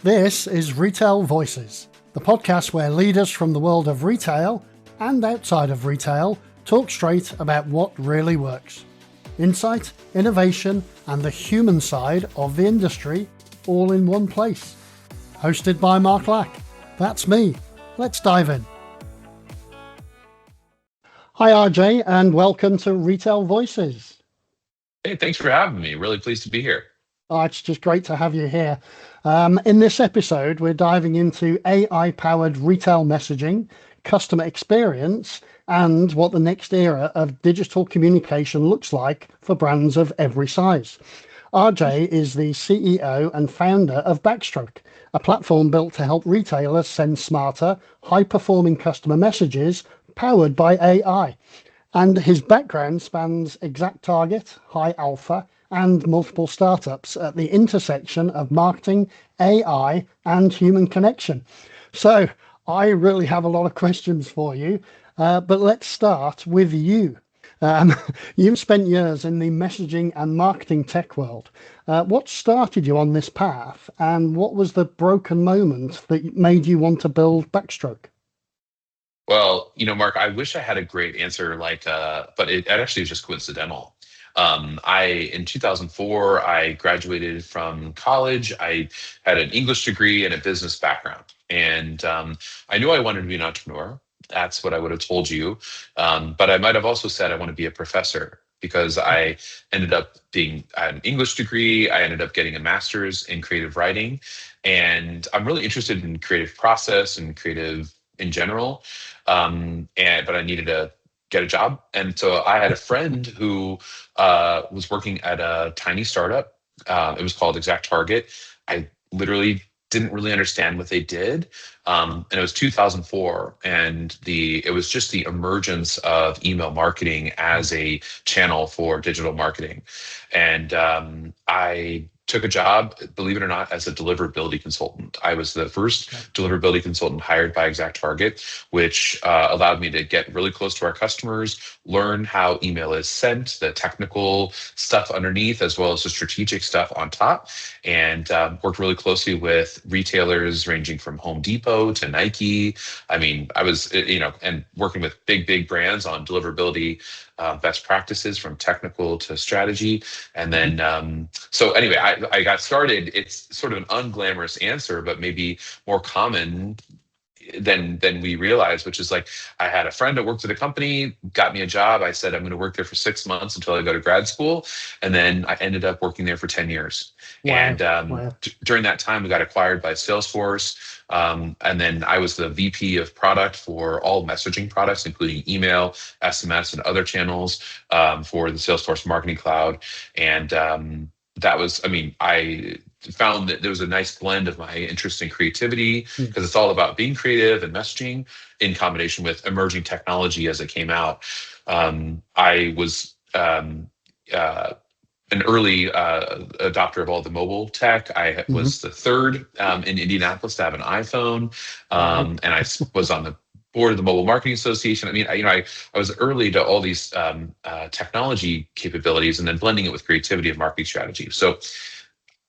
This is Retail Voices, the podcast where leaders from the world of retail and outside of retail talk straight about what really works. Insight, innovation, and the human side of the industry all in one place. Hosted by Mark Lack. That's me. Let's dive in. Hi RJ, and welcome to Retail Voices. Hey, thanks for having me. Really pleased to be here. Oh, it's just great to have you here. In this episode, we're diving into AI-powered retail messaging, customer experience, and what the next era of digital communication looks like for brands of every size. RJ is the CEO and founder of Backstroke, a platform built to help retailers send smarter, high-performing customer messages powered by AI. And his background spans Exact Target, High Alpha, and multiple startups at the intersection of marketing, AI, and human connection. So I really have a lot of questions for you, but let's start with you. You've spent years in the messaging and marketing tech world. What started you on this path, and what was the broken moment that made you want to build Backstroke? Well, Mark, I wish I had a great answer but it actually was just coincidental. In 2004, I graduated from college. I had an English degree and a business background. And I knew I wanted to be an entrepreneur. That's what I would have told you. But I might have also said I want to be a professor because I had an English degree. I ended up getting a master's in creative writing. And I'm really interested in creative process and creative in general. But I needed to get a job. And so I had a friend who was working at a tiny startup. It was called Exact Target. I literally didn't really understand what they did. And it was 2004. And it was just the emergence of email marketing as a channel for digital marketing. And I took a job, believe it or not, as a deliverability consultant. I was the first deliverability consultant hired by Exact Target, which allowed me to get really close to our customers, learn how email is sent, the technical stuff underneath, as well as the strategic stuff on top, and worked really closely with retailers ranging from Home Depot to Nike. I mean, I was, and working with big brands on deliverability best practices from technical to strategy. And then, so anyway, I got started. It's sort of an unglamorous answer, but maybe more common than we realized, which is like, I had a friend that worked at a company, got me a job. I said, I'm going to work there for 6 months until I go to grad school. And then I ended up working there for 10 years. Wow. And during that time, we got acquired by Salesforce. And then I was the VP of product for all messaging products, including email, SMS, and other channels for the Salesforce Marketing Cloud. And I found that there was a nice blend of my interest in creativity because it's all about being creative and messaging in combination with emerging technology as it came out. I was an early adopter of all the mobile tech. I was the third in Indianapolis to have an iPhone, and I was on the board of the Mobile Marketing Association. I mean, I was early to all these technology capabilities, and then blending it with creativity and marketing strategy. So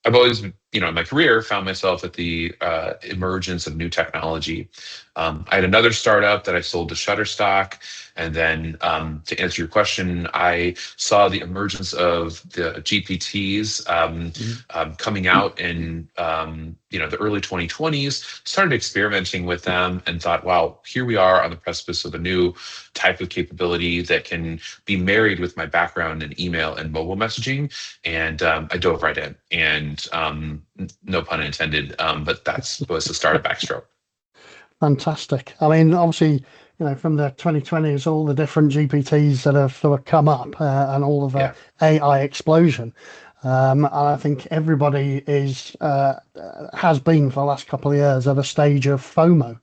I've always, in my career, found myself at the emergence of new technology. I had another startup that I sold to Shutterstock. And then to answer your question, I saw the emergence of the GPTs coming out in the early 2020s, started experimenting with them and thought, wow, here we are on the precipice of a new type of capability that can be married with my background in email and mobile messaging. And I dove right in. And no pun intended, but that was the start of Backstroke. Fantastic. I mean, obviously, from the 2020s, all the different GPTs that have sort of come up and all of the AI explosion. And I think everybody has been for the last couple of years at a stage of FOMO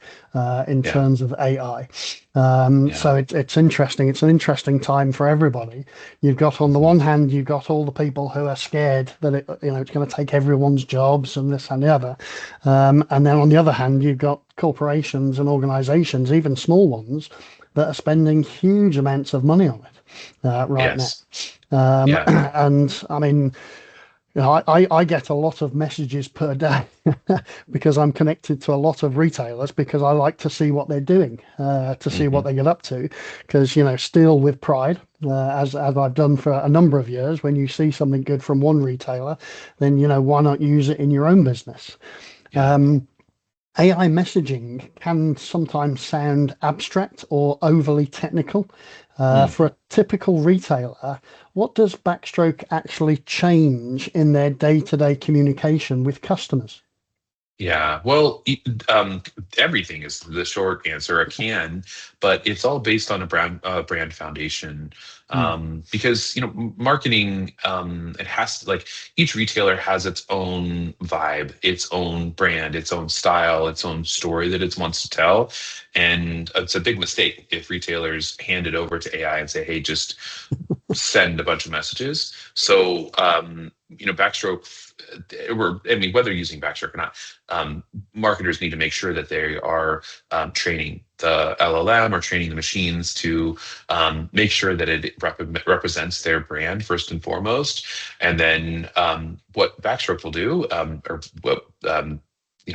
in terms of AI. So it's interesting. It's an interesting time for everybody. You've got, on the one hand, you've got all the people who are scared that it's going to take everyone's jobs and this and the other. And then on the other hand, you've got corporations and organizations, even small ones, that are spending huge amounts of money on it right now. And I mean, I get a lot of messages per day because I'm connected to a lot of retailers because I like to see what they're doing, to see what Hmm. they get up to. Because, steal with pride, as I've done for a number of years, when you see something good from one retailer, then, why not use it in your own business? Yeah. Um, AI messaging can sometimes sound abstract or overly technical. Mm. For a typical retailer, what does Backstroke actually change in their day-to-day communication with customers? Yeah, well, everything is the short answer. It can, but it's all based on a brand foundation. Mm, Because marketing, it has to, like, each retailer has its own vibe, its own brand, its own style, its own story that it wants to tell, and it's a big mistake if retailers hand it over to AI and say, "Hey, just send a bunch of messages." So, Backstroke, I mean, whether using Backstroke or not, marketers need to make sure that they are training the LLM or training the machines to make sure that it represents their brand first and foremost. And then what Backstroke will do, or what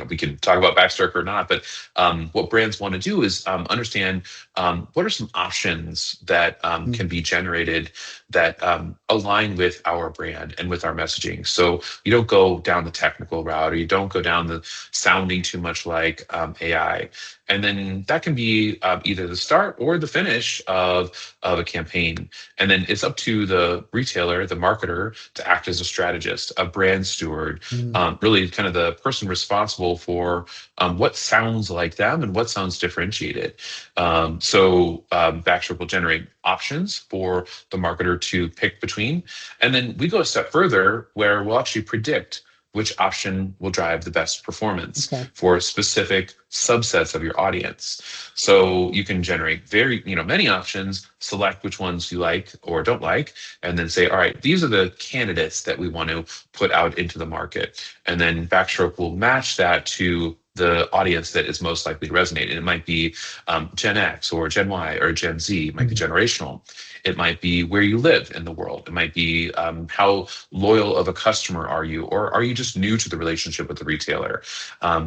we can talk about Backstroke or not, but what brands want to do is understand what are some options that mm, can be generated that align with our brand and with our messaging. So you don't go down the technical route, or you don't go down the sounding too much like AI. And then that can be either the start or the finish of a campaign. And then it's up to the retailer, the marketer, to act as a strategist, a brand steward, mm. really kind of the person responsible for what sounds like them and what sounds differentiated. Backstroke will generate options for the marketer to pick between. And then we go a step further where we'll actually predict which option will drive the best performance Okay. for specific subsets of your audience. So you can generate many options, select which ones you like or don't like, and then say, all right, these are the candidates that we want to put out into the market. And then Backstroke will match that to the audience that is most likely to resonate. And it might be Gen X or Gen Y or Gen Z. It might be Mm, generational. It might be where you live in the world. It might be how loyal of a customer are you, or are you just new to the relationship with the retailer?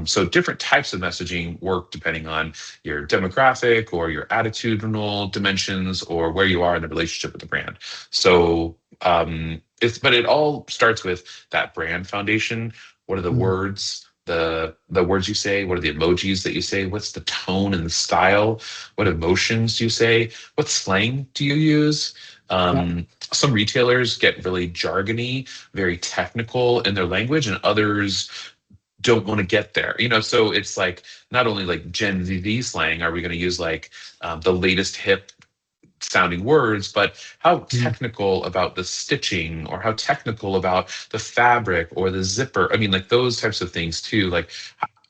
So different types of messaging work depending on your demographic or your attitudinal dimensions or where you are in the relationship with the brand. So but it all starts with that brand foundation. What are the mm. words? The words you say, what are the emojis that you say, what's the tone and the style, what emotions do you say, what slang do you use? Yeah. Some retailers get really jargony, very technical in their language, and others don't want to get there. So it's like not only like Gen Z slang, are we going to use like the latest hip sounding words, but how Mm, technical about the stitching, or how technical about the fabric or the zipper. I mean, like those types of things too. Like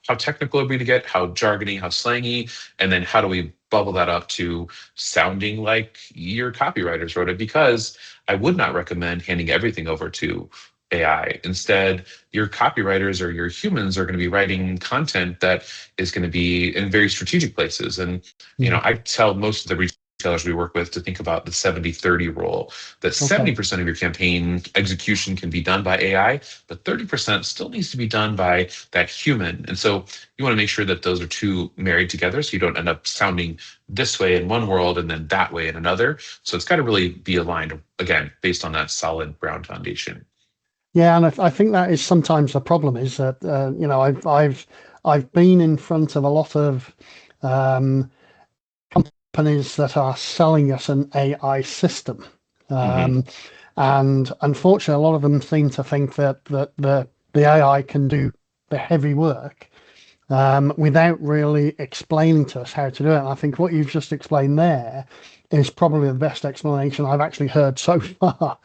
how technical are we to get, how jargony, how slangy, and then how do we bubble that up to sounding like your copywriters wrote it? Because I would not recommend handing everything over to AI. Instead, your copywriters or your humans are going to be writing content that is going to be in very strategic places. And, mm. I tell most of the retailers we work with to think about the 70-30 rule, that Okay. 70% of your campaign execution can be done by AI, but 30% still needs to be done by that human. And so you want to make sure that those are two married together so you don't end up sounding this way in one world and then that way in another. So it's got to really be aligned, again, based on that solid ground foundation. Yeah, and I think that is sometimes the problem is that I've been in front of a lot of um, companies that are selling us an AI system. Hmm. Um, and unfortunately, a lot of them seem to think that the AI can do the heavy work without really explaining to us how to do it. And I think what you've just explained there is probably the best explanation I've actually heard so far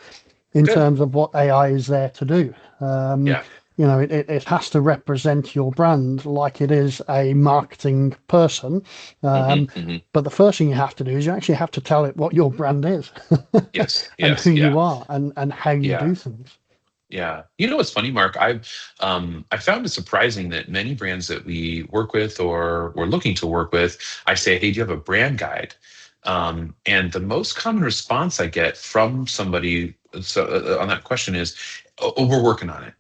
in Good. terms of what AI is there to do. Um, Yeah. it has to represent your brand like it is a marketing person. Hmm. Um, Hmm. but the first thing you have to do is you actually have to tell it what your brand is Yes. and who Yes. you Yeah. are and how you Yeah. do things. Yeah. What's funny, Mark? I found it surprising that many brands that we work with or we're looking to work with, I say, hey, do you have a brand guide? And the most common response I get from somebody on that question is, oh, we're working on it.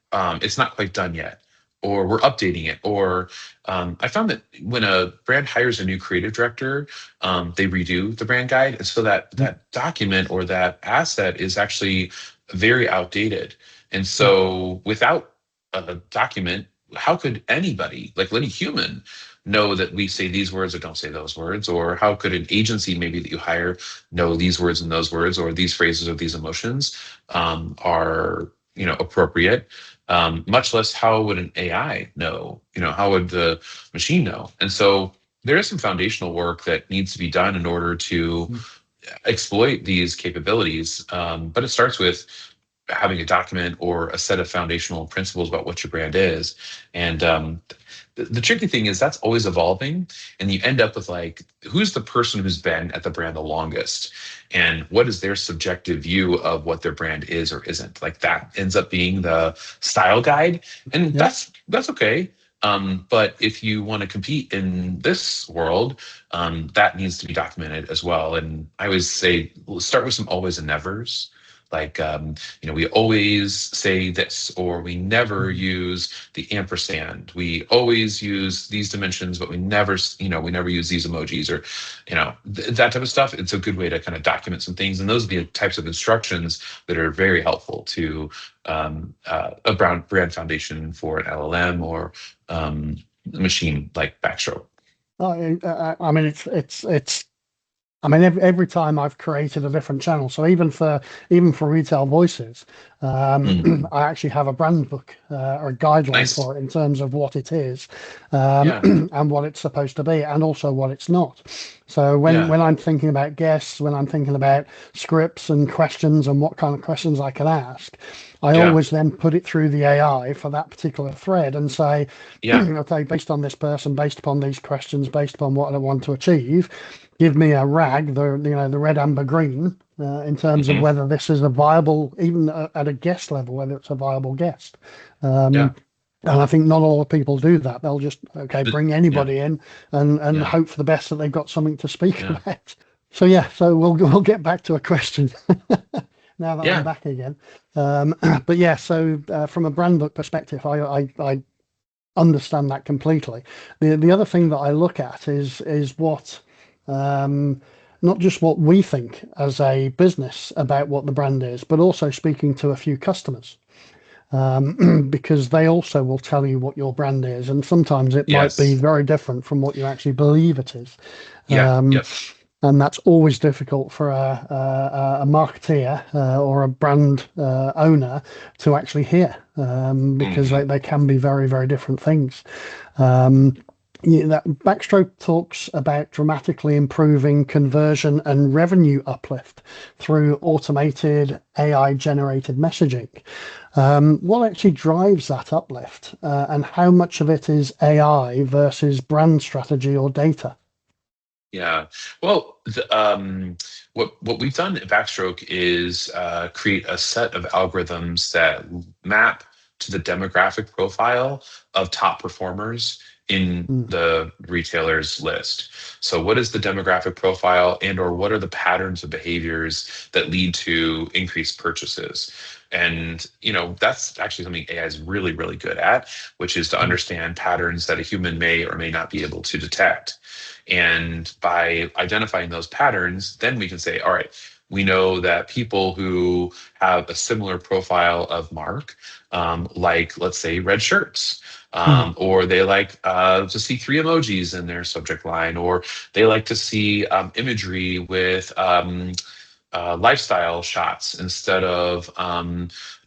It's not quite done yet, or we're updating it. Or I found that when a brand hires a new creative director, they redo the brand guide, and so that document or that asset is actually very outdated. And Yeah. so without a document, how could anybody, like any human, know that we say these words or don't say those words? Or how could an agency maybe that you hire know these words and those words, or these phrases or these emotions are appropriate? Much less how would an AI know? How would the machine know? And so there is some foundational work that needs to be done in order to Mm. exploit these capabilities. But it starts with having a document or a set of foundational principles about what your brand is. And the tricky thing is that's always evolving, and you end up with like, who's the person who's been at the brand the longest, and what is their subjective view of what their brand is or isn't. Like that ends up being the style guide, and Yeah. that's okay. But if you want to compete in this world, that needs to be documented as well. And I always say, start with some always and nevers. Like, we always say this, or we never Mm. use the ampersand. We always use these dimensions, but we never use these emojis, or, that type of stuff. It's a good way to kind of document some things. And those are the types of instructions that are very helpful to a brand foundation for an LLM or machine like Backstroke. Oh, I mean, it's. I mean, every time I've created a different channel, so even for retail voices, Mm, I actually have a brand book or a guideline nice. for it in terms of what it is, Yeah. and what it's supposed to be, and also what it's not. So when Yeah. when I'm thinking about guests, when I'm thinking about scripts and questions and what kind of questions I can ask, I Yeah. always then put it through the AI for that particular thread and say, Yeah. okay, based on this person, based upon these questions, based upon what I want to achieve, give me a rag, the red, amber, green, in terms of Hmm. whether this is a viable, even at a guest level, whether it's a viable guest. Yeah. And I think not a lot of people do that. They'll just, okay, bring Yeah. anybody in and Yeah. hope for the best that they've got something to speak Yeah. about. So yeah, so we'll get back to a question now that I'm Yeah. back again. But yeah, so from a brand book perspective, I understand that completely. The other thing that I look at is what, um, not just what we think as a business about what the brand is, but also speaking to a few customers, because they also will tell you what your brand is, and sometimes it might be Yes. very different from what you actually believe it is. Yeah. Um, Yep. and that's always difficult for a marketeer or a brand owner to actually hear, because Hmm. they can be very, very different things. Um, that Backstroke talks about dramatically improving conversion and revenue uplift through automated AI generated messaging. What actually drives that uplift, and how much of it is AI versus brand strategy or data? Yeah. Well, what we've done at Backstroke is create a set of algorithms that map to the demographic profile of top performers in Mm. the retailer's list. So, what is the demographic profile, and/or what are the patterns of behaviors that lead to increased purchases? And that's actually something AI is really, really good at, which is to Mm. understand patterns that a human may or may not be able to detect. And by identifying those patterns, then we can say, all right, we know that people who have a similar profile of Mark, like, let's say, red shirts, Mm. or they like to see three emojis in their subject line, or they like to see imagery with lifestyle shots instead of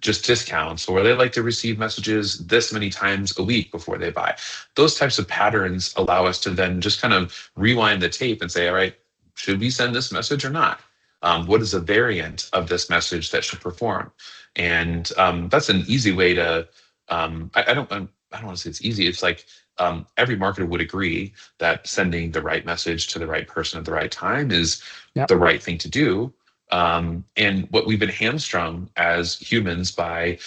just discounts, or they like to receive messages this many times a week before they buy. Those types of patterns allow us to then just kind of rewind the tape and say, all right, should we send this message or not? What is a variant of this message that should perform? And that's an easy way to. I don't want to say it's easy. It's like every marketer would agree that sending the right message to the right person at the right time is Yep. the right thing to do. And what we've been hamstrung as humans by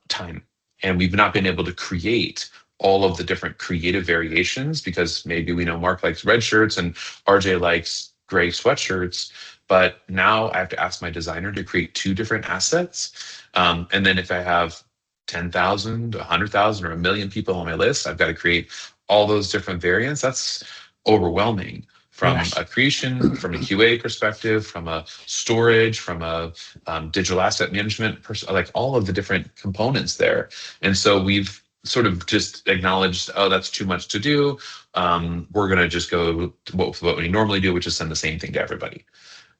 time, and we've not been able to create all of the different creative variations, because maybe we know Mark likes red shirts and RJ likes gray sweatshirts. but now I have to ask my designer to create two different assets. And then if I have 10,000, 100,000, or a million people on my list, I've got to create all those different variants. That's overwhelming from Yes. a creation, from a QA perspective, from a storage, from a digital asset management, like all of the different components there. And so we've sort of just acknowledged, oh, that's too much to do. We're going to just go to what we normally do, which is send the same thing to everybody.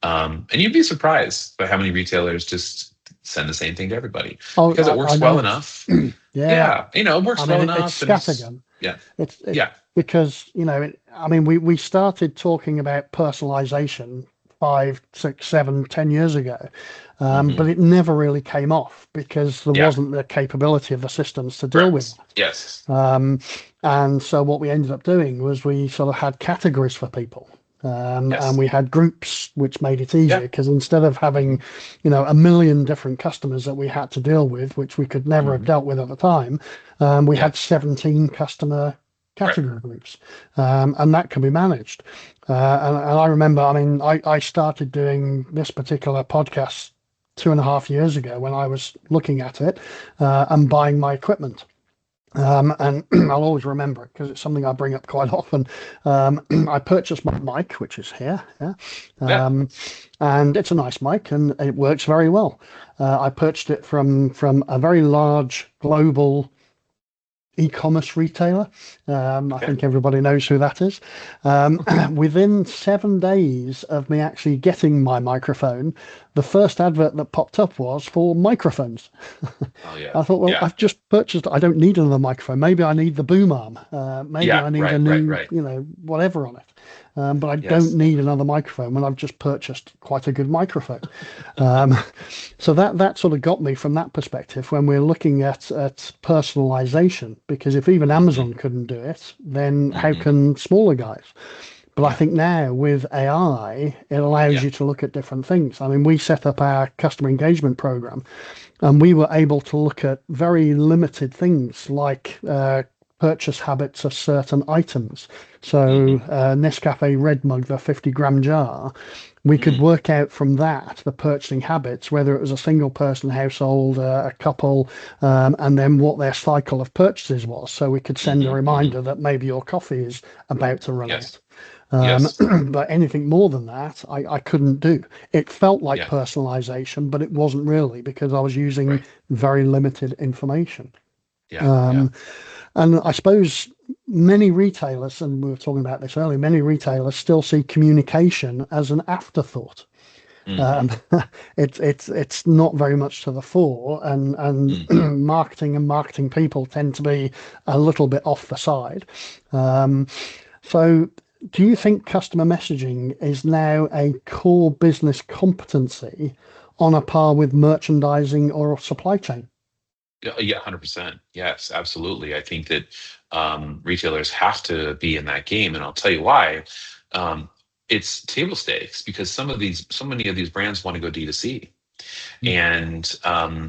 And you'd be surprised by how many retailers just send the same thing to everybody Oh, because it I works well know. enough. Yeah. Yeah, it I works mean, well it's enough, and it's scattergun. yeah, It's yeah. because, I mean, we started talking about personalization 5, 6, 7, 10 years ago, but Hmm. it never really came off because there Yeah, wasn't the capability of the systems to deal with correct. that. Yes. And so what we ended up doing was we sort of had categories for people. And Yes. we had groups, which made it easier Yeah. because instead of having, Hmm. a million different customers that we had to deal with, which we could never have Hmm. dealt with at the time, we Yeah. had 17 customer Right. category groups, and that can be managed. And I remember, I mean, I started doing this particular podcast 2.5 years ago when I was looking at it and buying my equipment. And I'll always remember it because it's something I bring up quite often. I purchased my mic, which is here, yeah, Yeah. um, and it's a nice mic and it works very well. I purchased it from a very large global e-commerce retailer. I Okay. think everybody knows who that is. Within 7 days of me actually getting my microphone, the first advert that popped up was for microphones. Oh yeah. I thought, well, Yeah. I've just purchased. I don't need another microphone. Maybe I need the boom arm. Maybe Yeah. I need a Right. Right. new, Right. whatever on it. But I don't Yes. need another microphone when I've just purchased quite a good microphone. Um, so that sort of got me from that perspective when we're looking at personalization. Because if even Hmm. Amazon couldn't do it, then how Hmm. can smaller guys? But I Yeah. think now with AI, it allows Yeah. you to look at different things. I mean, we set up our customer engagement program and we were able to look at very limited things like purchase habits of certain items. So, Hmm. Nescafe Red Mug, the 50-gram jar, we could Mm. work out from that the purchasing habits, whether it was a single person household, a couple, and then what their cycle of purchases was. So, we could send a Hmm. Hmm. reminder that maybe your coffee is about to run out. Yes. Yes. But anything more than that, I couldn't do. It felt like Yeah. personalization, but it wasn't really because I was using Right. very limited information. Yeah. Yeah. Um, and I suppose many retailers, and we were talking about this earlier, many retailers still see communication as an afterthought. Hmm. Um, it's not very much to the fore, and Hmm. marketing people tend to be a little bit off the side. Um, so, do you think customer messaging is now a core business competency on a par with merchandising or supply chain? Yeah, yeah, 100%. Yes, absolutely. I think that retailers have to be in that game, and I'll tell you why. Um, it's table stakes because so many of these brands want to go D2C, Mm.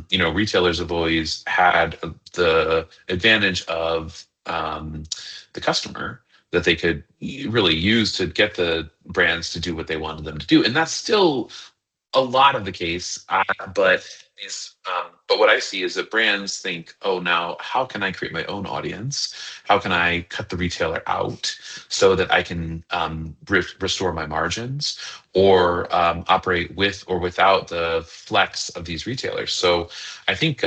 and retailers have always had the advantage of the customer that they could really use to get the brands to do what they wanted them to do, and that's still a lot of the case, but what I see is that brands think, oh, now how can I create my own audience? How can I cut the retailer out so that I can restore my margins or operate with or without the flex of these retailers? So I think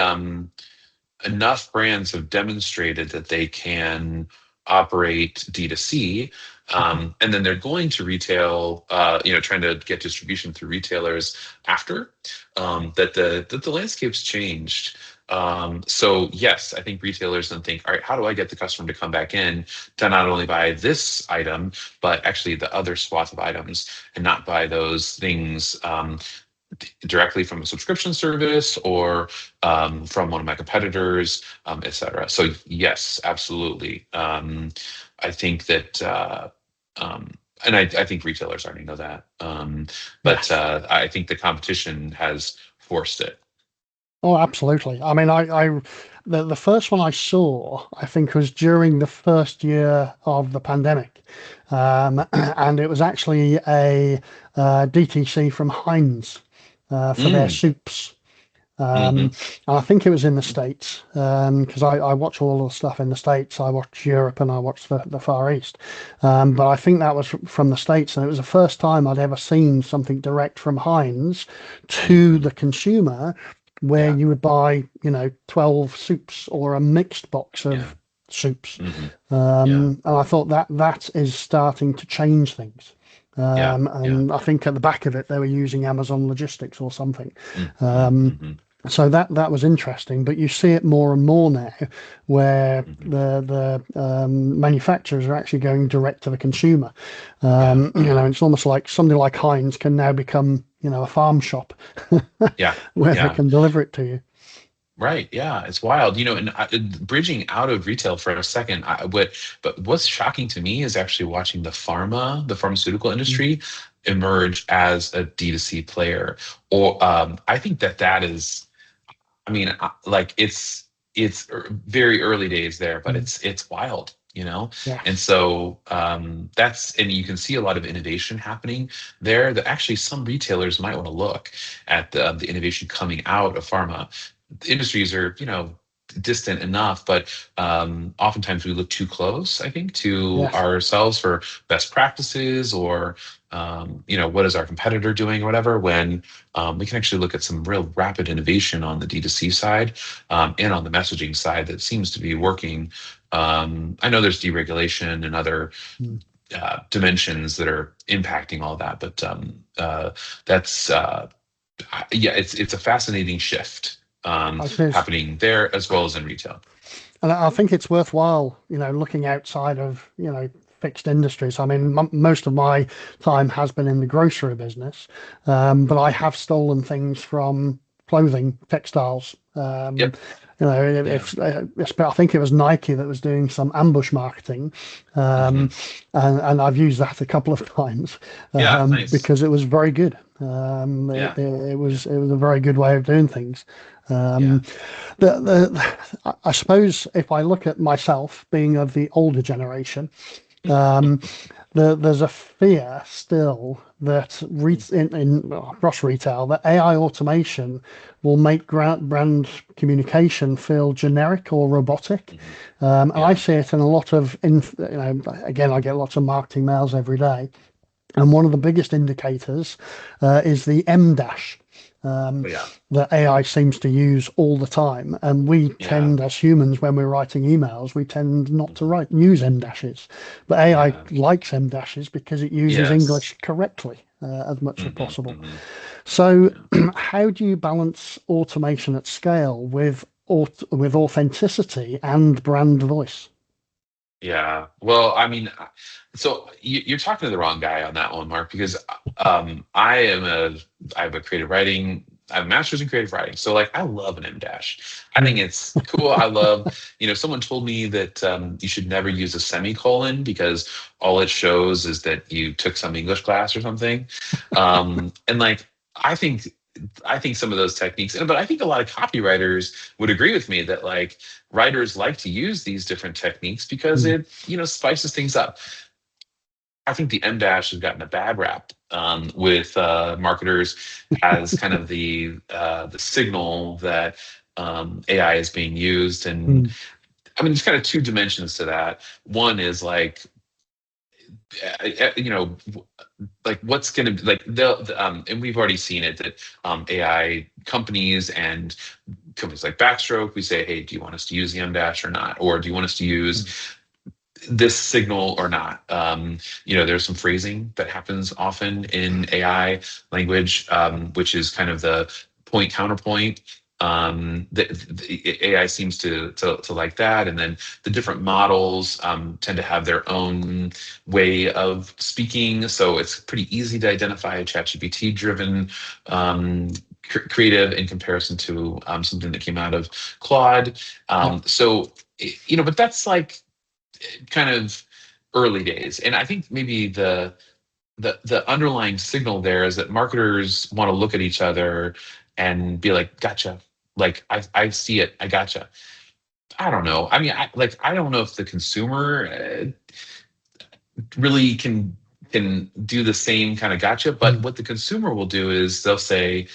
enough brands have demonstrated that they can operate D2C, and then they're going to retail, trying to get distribution through retailers after that the landscape's changed. So yes, I think retailers then think, all right, how do I get the customer to come back in to not only buy this item, but actually the other swath of items and not buy those things directly from a subscription service or from one of my competitors, et cetera. So yes, absolutely. I think that, and I think retailers already know that, but Yes. I think the competition has forced it. Oh, absolutely. I mean, the first one I saw, I think, was during the first year of the pandemic, and it was actually a DTC from Heinz for their Mm, soups. hmm. And I think it was in the States because I watch all the stuff in the States. I watch Europe and I watch the Far East. But I think that was from the States, and it was the first time I'd ever seen something direct from Heinz to Hmm. the consumer, where Yeah, you would buy, 12 soups or a mixed box yeah. of soups. Hmm. Yeah, And I thought that is starting to change things. yeah, yeah. And I think at the back of it, they were using Amazon Logistics or something. Hmm. Um, Hmm. so that was interesting, but you see it more and more now, where Hmm. the manufacturers are actually going direct to the consumer. Yeah, It's almost like something like Heinz can now become, a farm shop yeah, where they yeah. can deliver it to you. Right. Yeah, it's wild. And bridging out of retail for a second, but what's shocking to me is actually watching the pharmaceutical Mm. industry emerge as a D2C player. Or I think that is, I mean, like it's very early days there, but Mm. it's wild, you know. And Yes. so and you can see a lot of innovation happening there. That actually some retailers might want to look at the innovation coming out of pharma. The industries are, distant enough, but oftentimes we look too close, I think, to Yes. ourselves for best practices or what is our competitor doing or whatever, when we can actually look at some real rapid innovation on the D2C side, and on the messaging side that seems to be working. I know there's deregulation and other Mm. dimensions that are impacting all that, but that's yeah, it's a fascinating shift It is. happening there as well as in retail. And I think it's worthwhile, looking outside of, fixed industries. I mean, most of my time has been in the grocery business, but I have stolen things from clothing, textiles. Yep. Yeah. I think it was Nike that was doing some ambush marketing, Hmm. um, and I've used that a couple of times Yeah. Nice. because it was very good. Yeah. Yeah. It was a very good way of doing things. Yeah. Um, I suppose if I look at myself being of the older generation, um, there's a fear still that across retail that AI automation will make brand communication feel generic or robotic. Hmm. And I Yeah. see it in a lot of, again, I get lots of marketing mails every day. And one of the biggest indicators is the M dash um, Oh, yeah. that AI seems to use all the time. And we Yeah. tend, as humans, when we're writing emails, we tend not to Hmm. use M dashes. But AI Yeah. likes M dashes because it uses Yes. English correctly as much as Hmm. possible. Hmm. So, Yeah. how do you balance automation at scale with with authenticity and brand voice? Yeah. Well, I mean, so you're talking to the wrong guy on that one, Mark, because I have a creative writing, I have a master's in creative writing. So like, I love an M dash. I think Mm. it's cool. I love, someone told me that you should never use a semicolon because all it shows is that you took some English class or something. And like, I think I think some of those techniques, but I think a lot of copywriters would agree with me that like writers like to use these different techniques because Mm. it, spices things up. I think the M dash has gotten a bad rap with marketers as kind of the signal that AI is being used, and Mm. I mean, there's kind of two dimensions to that. One is like, like what's going to be like and we've already seen it that AI companies and companies like Backstroke, we say, hey, do you want us to use the M dash or not, or do you want us to use Mm. this signal or not? There's some phrasing that happens often in AI language, which is kind of the point counterpoint. The AI seems to like that, and then the different models tend to have their own way of speaking. So it's pretty easy to identify a ChatGPT driven creative in comparison to something that came out of Claude. Yeah. But that's like kind of early days. And I think maybe the underlying signal there is that marketers want to look at each other and be like, gotcha. Like I see it, I gotcha. I don't know. I mean, I don't know if the consumer really can do the same kind of gotcha. But Mm. what the consumer will do is they'll say,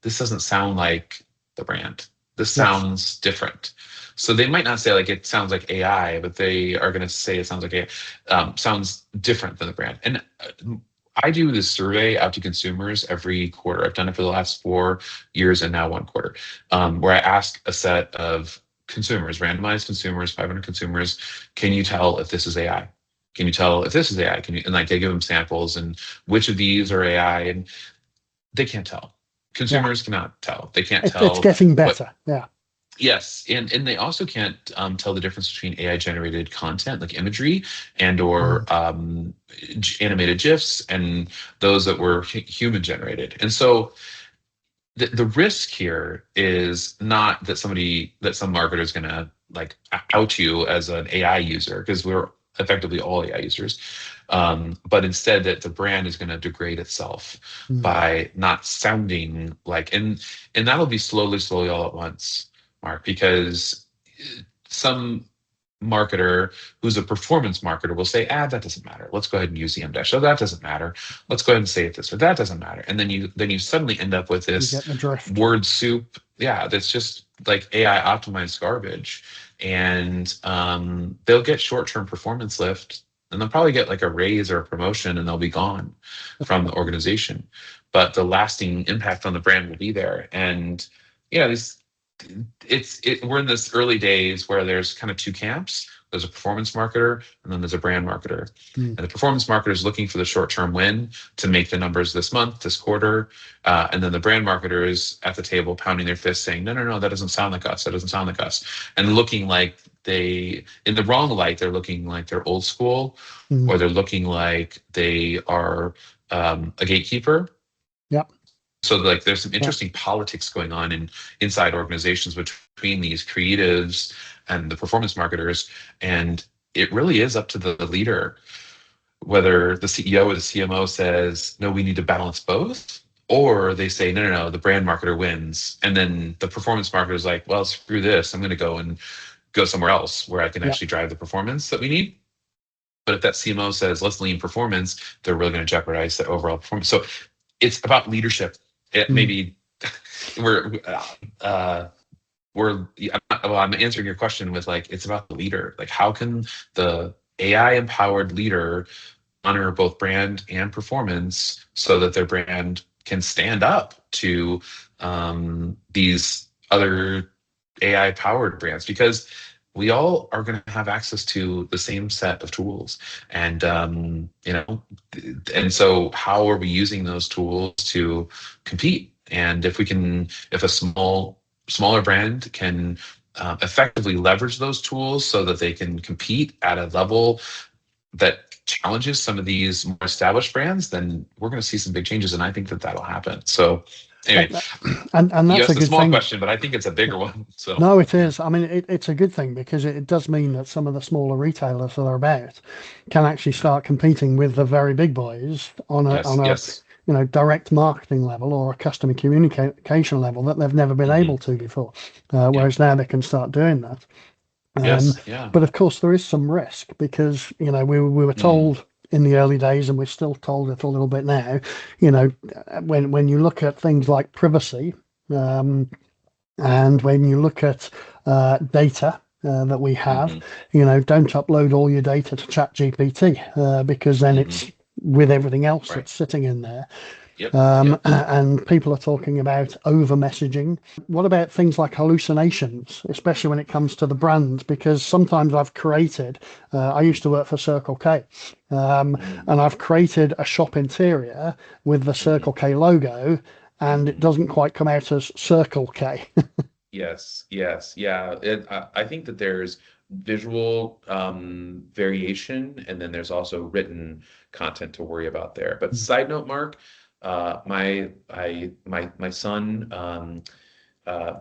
"This doesn't sound like the brand. This Yes. sounds different." So they might not say like it sounds like AI, but they are going to say it sounds like AI, sounds different than the brand. And I do this survey out to consumers every quarter. I've done it for the last 4 years and now one quarter, where I ask a set of consumers, randomized consumers, 500 consumers, can you tell if this is AI? Can you tell if this is AI? Can you, and like I give them samples and which of these are AI, and they can't tell. Yeah. Consumers cannot tell. They can't It's tell getting what. better. Yeah. Yes, and they also can't tell the difference between AI generated content like imagery and or Mm. animated GIFs and those that were human generated. And so the risk here is not that some marketer is going to like out you as an AI user, because we're effectively all AI users, but instead that the brand is going to degrade itself Mm. by not sounding like, and that'll be slowly all at once, Mark, because some marketer who's a performance marketer will say, that doesn't matter. Let's go ahead and use the M dash. Oh, that doesn't matter. Let's go ahead and say it this, or that doesn't matter. And then you suddenly end up with You this get the drift. word soup. Yeah, that's just like AI optimized garbage. And they'll get short-term performance lift, and they'll probably get like a raise or a promotion, and they'll be gone from the organization. But the lasting impact on the brand will be there. And these we're in this early days where there's kind of two camps. There's a performance marketer and then there's a brand marketer. Mm. And the performance marketer is looking for the short-term win to make the numbers this month, this quarter. And then the brand marketer is at the table pounding their fist saying, no, that doesn't sound like us. That doesn't sound like us. And looking like in the wrong light, they're looking like they're old school, or Mm. they're looking like they are a gatekeeper. Yep. So like there's some Yep. interesting politics going on inside organizations between these creatives and the performance marketers. And it really is up to the leader, whether the CEO or the CMO says, no, we need to balance both, or they say, no, the brand marketer wins. And then the performance marketer is like, well, screw this. I'm going to go somewhere else where I can Yep. actually drive the performance that we need. But if that CMO says, let's lean performance, they're really going to jeopardize the overall performance. So it's about leadership. It Mm. maybe we're uh, I'm answering your question with like it's about the leader. Like how can the AI empowered leader honor both brand and performance so that their brand can stand up to these other AI powered brands, because we all are going to have access to the same set of tools, and and so how are we using those tools to compete? And if a smaller brand can effectively leverage those tools so that they can compete at a level that challenges some of these more established brands, then we're going to see some big changes, and I think that that'll happen. So anyway, That- and you that's a asked a good small thing. question, but I think it's a bigger one. So No, it is. I mean, it's a good thing because it does mean that some of the smaller retailers that are about can actually start competing with the very big boys on a yes, yes. direct marketing level or a customer communication level that they've never been Hmm. able to before. Yeah. Whereas now they can start doing that. Um, Yes. Yeah. but of course, there is some risk because we were Mm. told in the early days, and we're still told it a little bit now. When you look at things like privacy. And when you look at data that we have, Hmm. don't upload all your data to ChatGPT because then Hmm. it's with everything else Right. that's sitting in there. Yep. Yep. And people are talking about over messaging. What about things like hallucinations, especially when it comes to the brands? Because sometimes I used to work for Circle K, Mm. and I've created a shop interior with the Hmm. Circle K logo, and it Hmm. doesn't quite come out as Circle K. Yes, yes, yeah. I think that there's visual variation, and then there's also written content to worry about there. But side note, Mark, my son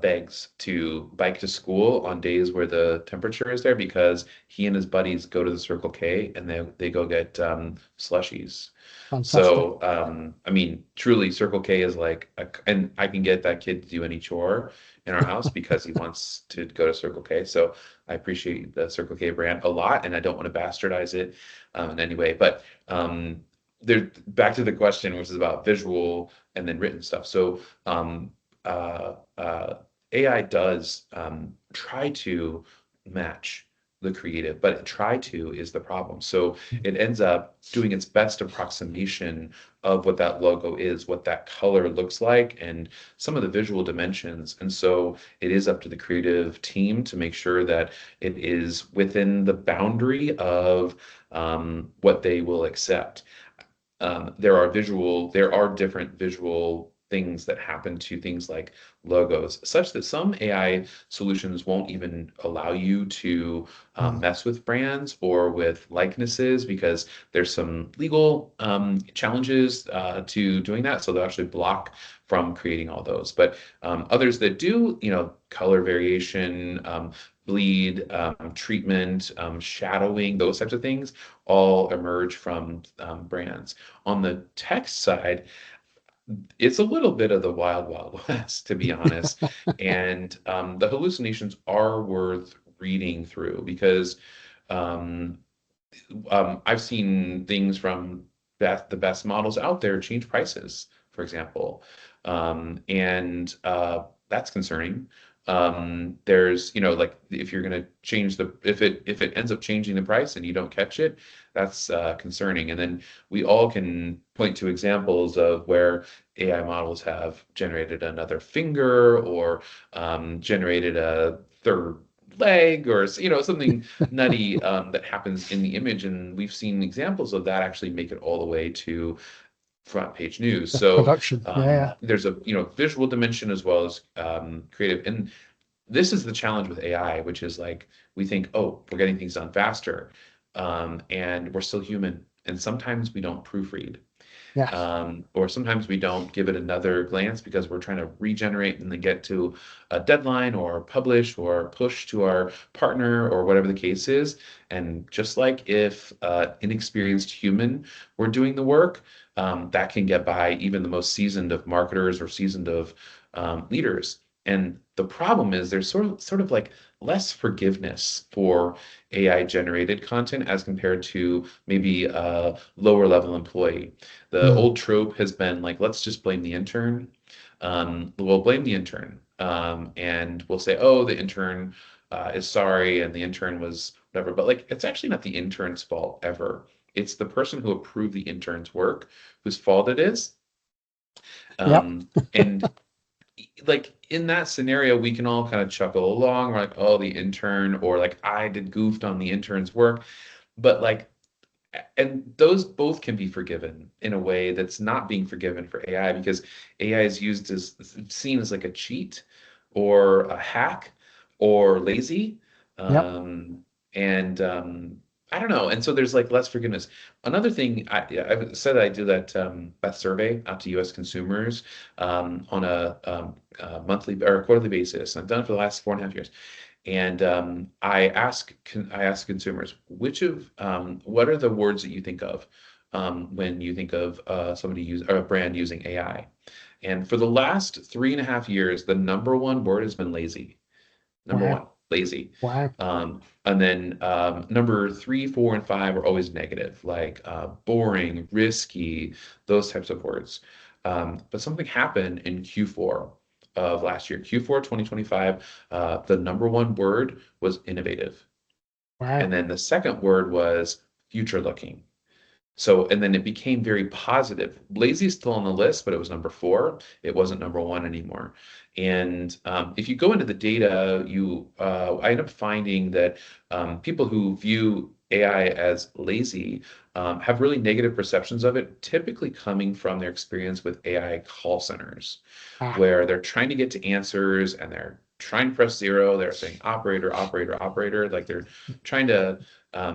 begs to bike to school on days where the temperature is there, because he and his buddies go to the Circle K and they go get slushies. Fantastic. So I mean, truly, Circle K is like, and I can get that kid to do any chore, in our house because he wants to go to Circle K. So I appreciate the Circle K brand a lot, and I don't want to bastardize it in any way. But there, back to the question, which is about visual and then written stuff. So uh, uh, AI does try to match the creative, but try to is the problem. So it ends up doing its best approximation of what that logo is, what that color looks like, and some of the visual dimensions. And so it is up to the creative team to make sure that it is within the boundary of what they will accept. There are different visual things that happen to things like logos, such that some AI solutions won't even allow you to Mm. mess with brands or with likenesses because there's some legal challenges to doing that. So they'll actually block from creating all those. But others that do, color variation, bleed, treatment, shadowing, those types of things all emerge from brands. On the text side, it's a little bit of the wild, wild west, to be honest. And the hallucinations are worth reading through because um, I've seen things from the best models out there change prices, for example, and that's concerning. There's, like if you're going to change if it ends up changing the price and you don't catch it, that's concerning. And then we all can point to examples of where AI models have generated another finger or generated a third leg or something nutty that happens in the image, and we've seen examples of that actually make it all the way to front page news. The So production. Yeah. there's a visual dimension as well as creative, and this is the challenge with AI, which is like we think, oh, we're getting things done faster, and we're still human, and sometimes we don't proofread. Yes. Or sometimes we don't give it another glance because we're trying to regenerate and then get to a deadline or publish or push to our partner or whatever the case is. And just like if inexperienced human were doing the work, that can get by even the most seasoned of marketers or seasoned of leaders. And the problem is there's sort of like less forgiveness for AI generated content as compared to maybe a lower level employee. The Mm. old trope has been like, let's just blame the intern. We'll blame the intern, and we'll say, oh, the intern is sorry, and the intern was whatever. But like, it's actually not the intern's fault ever. It's the person who approved the intern's work whose fault it is. Yep. And like in that scenario, we can all kind of chuckle along. We're like, oh, the intern, or like I did goofed on the intern's work. But like and those both can be forgiven in a way that's not being forgiven for AI because AI is used as seen as like a cheat or a hack or lazy. Yep. Um, and I don't know. And so there's like less forgiveness. Another thing I've said I do that survey out to US consumers on a monthly or quarterly basis. I've done it for the last 4.5 years. And I ask consumers, what are the words that you think of when you think of somebody use or a brand using AI? And for the last 3.5 years, the number one word has been lazy. Number Wow. one, lazy. Wow. And then number three, four, and five are always negative, like boring, risky, those types of words. But something happened in Q4 of last year, Q4 2025. The number one word was innovative. And Wow. then the second word was future looking. So, and then it became very positive. Lazy is still on the list, but it was number four. It wasn't number one anymore. And if you go into the data, I end up finding that people who view AI as lazy have really negative perceptions of it, typically coming from their experience with AI call centers, Ah. where they're trying to get to answers and they're trying to press zero. They're saying operator, operator, operator. Like they're trying to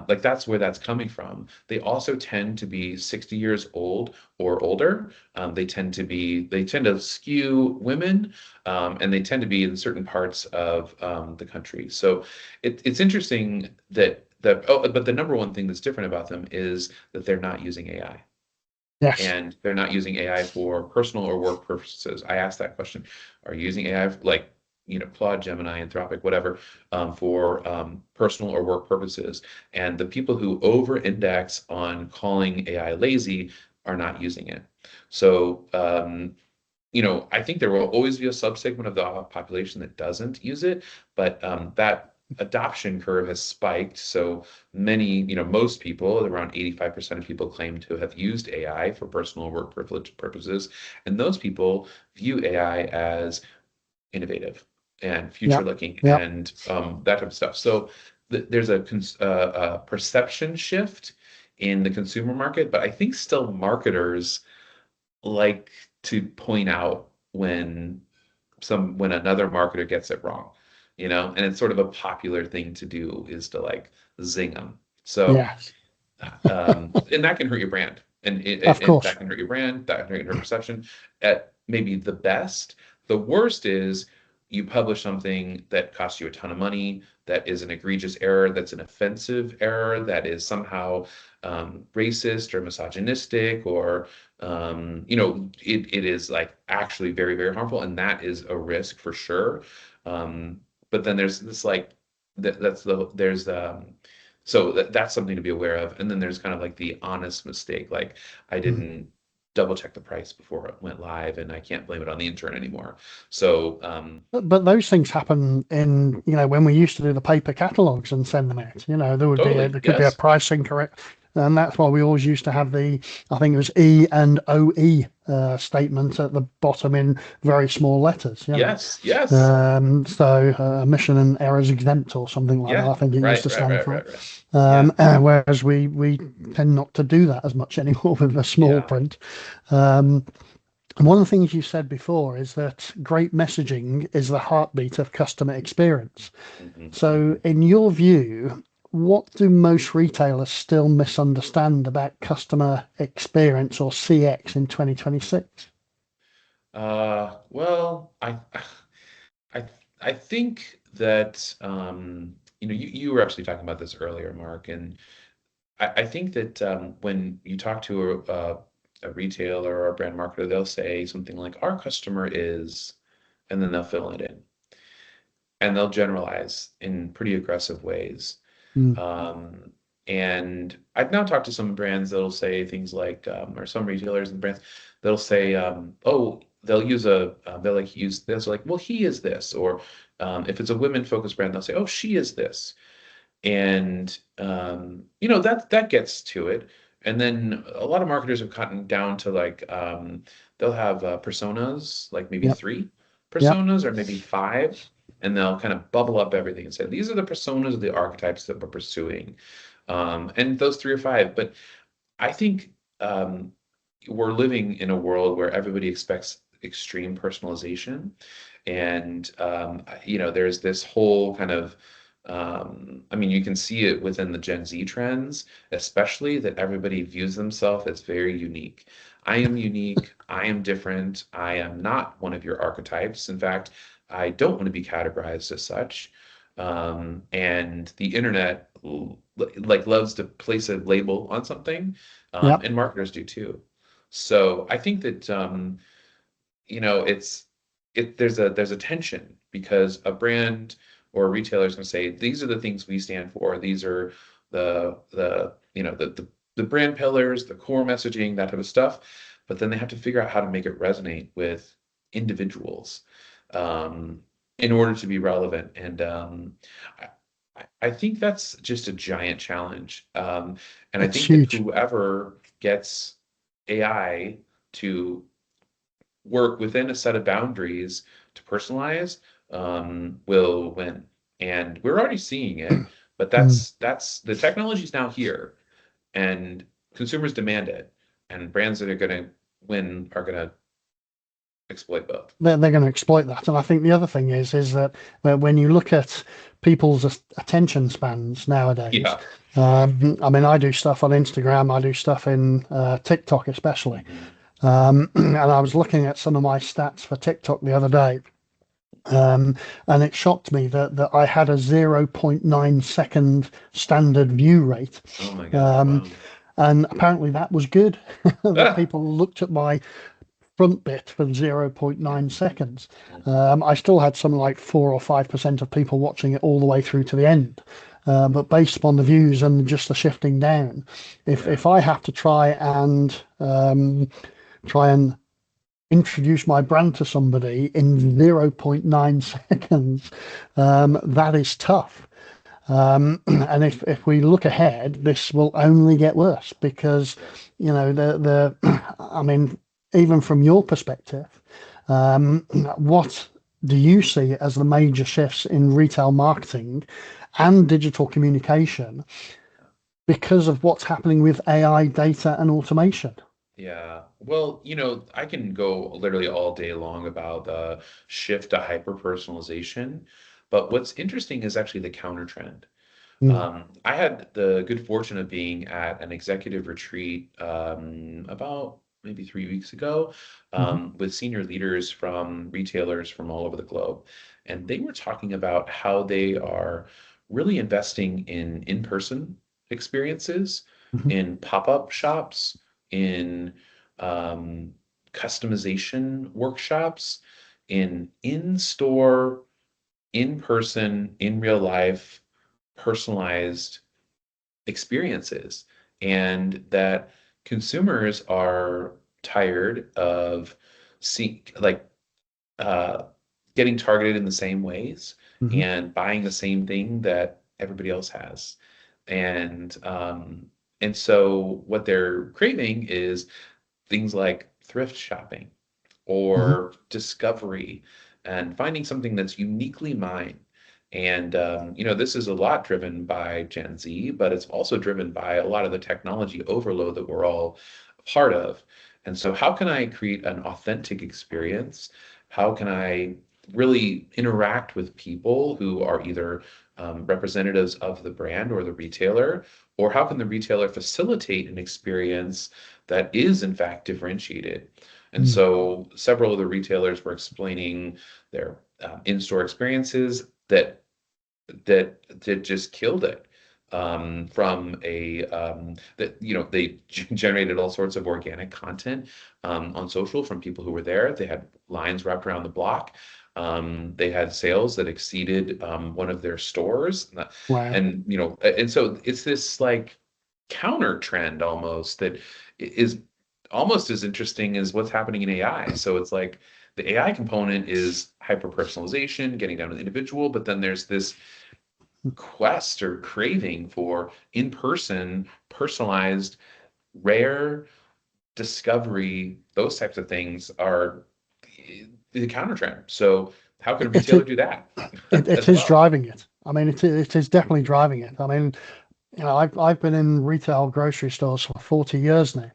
like that's where that's coming from. They also tend to be 60 years old or older. They tend to skew women, and they tend to be in certain parts of the country. So it's interesting but the number one thing that's different about them is that they're not using AI. Yes. And they're not using AI for personal or work purposes. I asked that question. Are you using AI? Like, Claude, Gemini, Anthropic, whatever, for personal or work purposes. And the people who over-index on calling AI lazy are not using it. So, I think there will always be a subsegment of the population that doesn't use it, but that adoption curve has spiked. So many, most people, around 85% of people claim to have used AI for personal work privilege purposes. And those people view AI as innovative and future Yep. looking Yep. and that type of stuff. So there's a perception shift in the consumer market, but I think still marketers like to point out when another marketer gets it wrong, and it's sort of a popular thing to do is to like zing them. So Yes. and that can hurt your brand, Of and course. that can hurt your brand, that can hurt your perception at maybe the best. The worst is you publish something that costs you a ton of money, that is an egregious error, that's an offensive error, that is somehow racist or misogynistic, or it is like actually very, very harmful, and that is a risk for sure. But then there's this like that's the there's so that's something to be aware of. And then there's kind of like the honest mistake, like I Mm. didn't double check the price before it went live, and I can't blame it on the intern anymore. So But those things happen in, when we used to do the paper catalogs and send them out. totally, There could be a yes, price incorrect, and that's why we always used to have I think it was E and OE statement at the bottom in very small letters. yes, yes, So omission and errors exempt or something like that. yeah, I think it used right, to right, stand right, for. right, right, yeah, Whereas we tend not to do that as much anymore with the small yeah. print. Um, and one of the things you said before is that great messaging is the heartbeat of customer experience. So, Mhm. in your view, what do most retailers still misunderstand about customer experience or CX in 2026? Well, I I think that you were actually talking about this earlier, Mark, and I think that when you talk to a retailer or a brand marketer, they'll say something like, "Our customer is," and then they'll fill it in, and they'll generalize in pretty aggressive ways. Mm, Um, and I've now talked to some brands that'll say things like, or some retailers and brands that'll say, "Oh, they'll like use this, like, well, he is this," or if it's a women-focused brand, they'll say, "Oh, she is this." And that gets to it. And then a lot of marketers have gotten down to like they'll have personas, like maybe yep, three yep, personas or maybe five, and they'll kind of bubble up everything and say these are the personas of the archetypes that we're pursuing, and those three or five. But I think we're living in a world where everybody expects extreme personalization, and there's this whole kind of I mean, you can see it within the Gen Z trends, especially that everybody views themselves as very unique. I am unique. I am different. I am not one of your archetypes. In fact, I don't want to be categorized as such. And the internet like loves to place a label on something, yep. and marketers do too. So I think that it's there's a tension because a brand or a retailer is going to say these are the things we stand for. These are the brand pillars, the core messaging, that type of stuff. But then they have to figure out how to make it resonate with individuals um, in order to be relevant. And I think that's just a giant challenge. And I It's think that huge. whoever gets AI to work within a set of boundaries to personalize will win. And we're already seeing it, but Mm. that's the technology is now here, and consumers demand it, and brands that are going to win are going to exploit both. They're going to exploit that. And I think the other thing is that when you look at people's attention spans nowadays, Yeah. I mean, I do stuff on Instagram, I do stuff in TikTok, especially. Mhm. And I was looking at some of my stats for TikTok the other day, um, and it shocked me that I had a 0.9 second standard view rate. Oh my God. Um, Wow. and apparently that was good, that Ah, people looked at my front bit for 0.9 seconds. Mhm. I still had something like 4 or 5% of people watching it all the way through to the end. But based upon the views and just the shifting down, Yeah. if I have to try and introduce my brand to somebody in 0.9 seconds, that is tough. And if we look ahead, this will only get worse because, Yes. I mean, even from your perspective, what do you see as the major shifts in retail marketing and digital communication because of what's happening with AI, data, and automation? Yeah. Well, I can go literally all day long about the shift to hyper personalization. But what's interesting is actually the counter trend. Mm, I had the good fortune of being at an executive retreat about maybe 3 weeks ago mhm, with senior leaders from retailers from all over the globe. And they were talking about how they are really investing in in-person experiences, mhm, in pop-up shops, in um, customization workshops, in in-store, in-person, in real life personalized experiences, and that consumers are tired of seeing like uh, getting targeted in the same ways mhm. and buying the same thing that everybody else has. And so what they're craving is things like thrift shopping Mhm. or discovery and finding something that's uniquely mine. And this is a lot driven by Gen Z, but it's also driven by a lot of the technology overload that we're all a part of. And so, how can I create an authentic experience? How can I really interact with people who are either representatives of the brand or the retailer? Or how can the retailer facilitate an experience that is, in fact, differentiated? And Mm. so several of the retailers were explaining their in-store experiences that just killed it. From a that they generated all sorts of organic content on social from people who were there. They had lines wrapped around the block. They had sales that exceeded one of their stores, Wow. and so it's this like counter trend almost that is almost as interesting as what's happening in AI. So it's like the AI component is hyper personalization, getting down to the individual, but then there's this quest or craving for in-person, personalized, rare discovery. Those types of things are the counter trend. So how can a It, retailer it, do that it as is well? driving it. I mean, it is definitely driving it. I mean, I've been in retail grocery stores for 40 years now,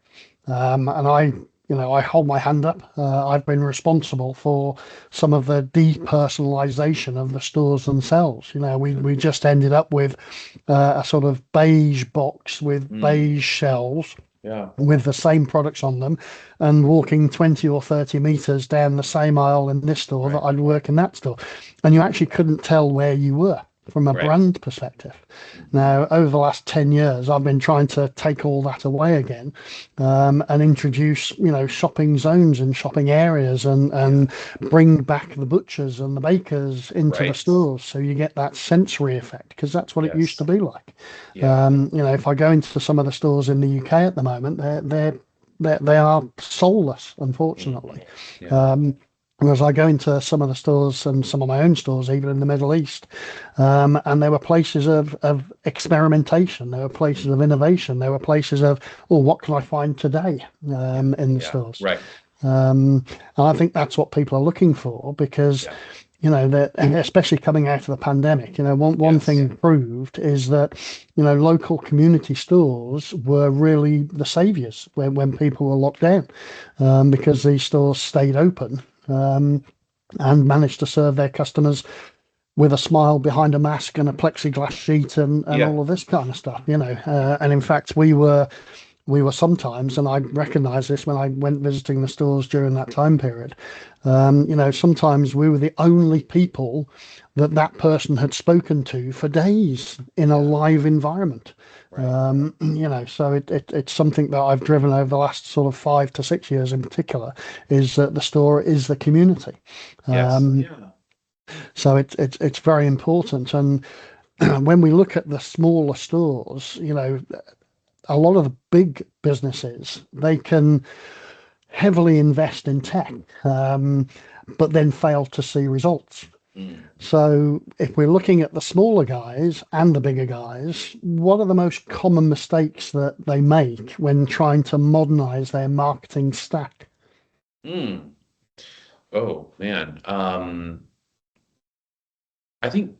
and I hold my hand up. I've been responsible for some of the depersonalization of the stores themselves. We just ended up with a sort of beige box with Mm, beige shelves yeah, with the same products on them, and walking 20 or 30 meters down the same aisle in this store that right, I'd work in that store. And you actually couldn't tell where you were from a right. brand perspective. Hmm. Now, over the last 10 years, I've been trying to take all that away again, and introduce, shopping zones and shopping areas, Yeah, and bring back the butchers and the bakers into the right. stores so you get that sensory effect, because that's what it used to Yes. be like. Yeah. If I go into some of the stores in the UK at the moment, they are soulless, unfortunately. Hmm. Yeah. Um, Whereas I go into some of the stores and some of my own stores, even in the Middle East, and there were places of experimentation, there were places of Hmm. innovation, there were places of, oh, what can I find today Yeah. in the Yeah. stores? Right. And I think that's what people are looking for because, Yeah. that especially coming out of the pandemic, one Yes. thing proved is that, local community stores were really the saviors when people were locked down, because these stores stayed open. And managed to serve their customers with a smile behind a mask and a plexiglass sheet and Yeah. all of this kind of stuff. And in fact, we were we were sometimes, and I recognized this when I went visiting the stores during that time period, sometimes we were the only people that that person had spoken to for days in a Yeah. live environment. Right. So it's something that I've driven over the last sort of 5 to 6 years in particular, is that the store is the community. Yes. Um, Yeah. so it's very important. And when we look at the smaller stores, a lot of the big businesses, they can heavily invest in tech, but then fail to see results. Mm. So if we're looking at the smaller guys and the bigger guys, what are the most common mistakes that they make when trying to modernize their marketing stack? Mm. Oh man. I think